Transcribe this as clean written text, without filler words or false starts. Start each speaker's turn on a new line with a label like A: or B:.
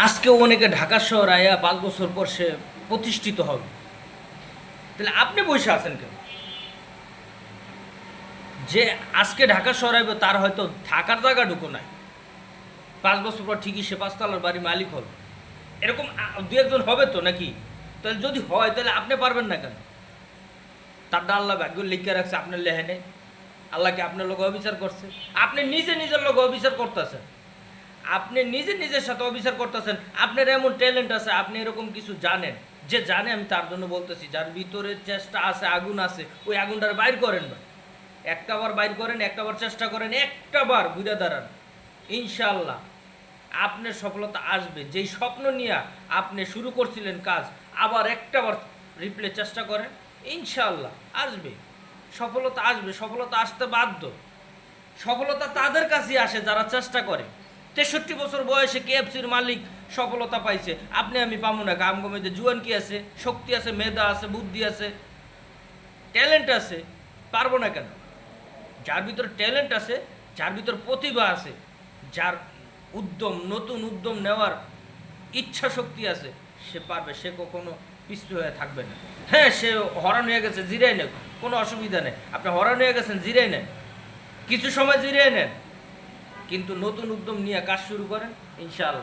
A: আজকেও অনেকে ঢাকা শহর আয়া 5 বছর পর সে প্রতিষ্ঠিত হবে। তাহলে আপনি বসে আছেন কেন? যে আজকে ঢাকা শহর আইবে তার হয়তো থাকার জায়গাটুকু নাই, 5 বছর পর ঠিকই সে 5 তলার বাড়ির মালিক হবে। এরকম দু একজন হবে তো নাকি? তাহলে যদি হয় তাহলে আপনি পারবেন না কেন? তার আল্লাহ ভাগ্য লিখে রাখছে, আপনার লেহে নেই। আল্লাহকে আপনার লোক অবিচার করছে, আপনি নিজে নিজের লোক অবিচার করতেছেন, আপনি নিজে নিজের সাথে অবিচার করতেছেন। আপনার এমন ট্যালেন্ট আছে, আপনি এরকম কিছু জানেন, যে জানে আমি তার জন্য বলতেছি, যার ভিতরে চেষ্টা আছে, আগুন আছে, ওই আগুনটার বাইর করেন না। একটাবার বাইর করেন, একটাবার চেষ্টা করেন, একটাবার ঘুরে দাঁড়ান, ইনশাল্লাহ আপনার সফলতা আসবে। যেই স্বপ্ন নিয়ে আপনি শুরু করছিলেন কাজ, আবার একটাবার রিপ্লে চেষ্টা করেন, ইনশাল্লাহ আসবে, সফলতা আসবে। সফলতা আসতে বাধ্য। সফলতা তাদের কাছেই আসে যারা চেষ্টা করে। 63 বছর বয়সে কেএফসির মালিক সফলতা পাইছে, আপনি আমি পাবো না? আমগমেতে জুয়ান কি আছে, শক্তি আছে, মেধা আছে, বুদ্ধি আছে, ট্যালেন্ট আছে, পারবো না কেন? যার ভিতর ট্যালেন্ট আছে, যার ভিতর প্রতিভা আছে, যার উদ্যম, নতুন উদ্যম নেওয়ার ইচ্ছা শক্তি আছে, সে পারবে, সে কখনো পিছু হয়ে থাকবে না। হ্যাঁ, সে হরান হয়ে গেছে, জিরাই নেন, কোনো অসুবিধা নেই। আপনি হরান হয়ে গেছেন, জিরাই নেন, কিছু সময় জিরিয়ে নেন, কিন্তু নতুন উদ্যম নিয়ে কাজ শুরু করেন, ইনশাআল্লাহ।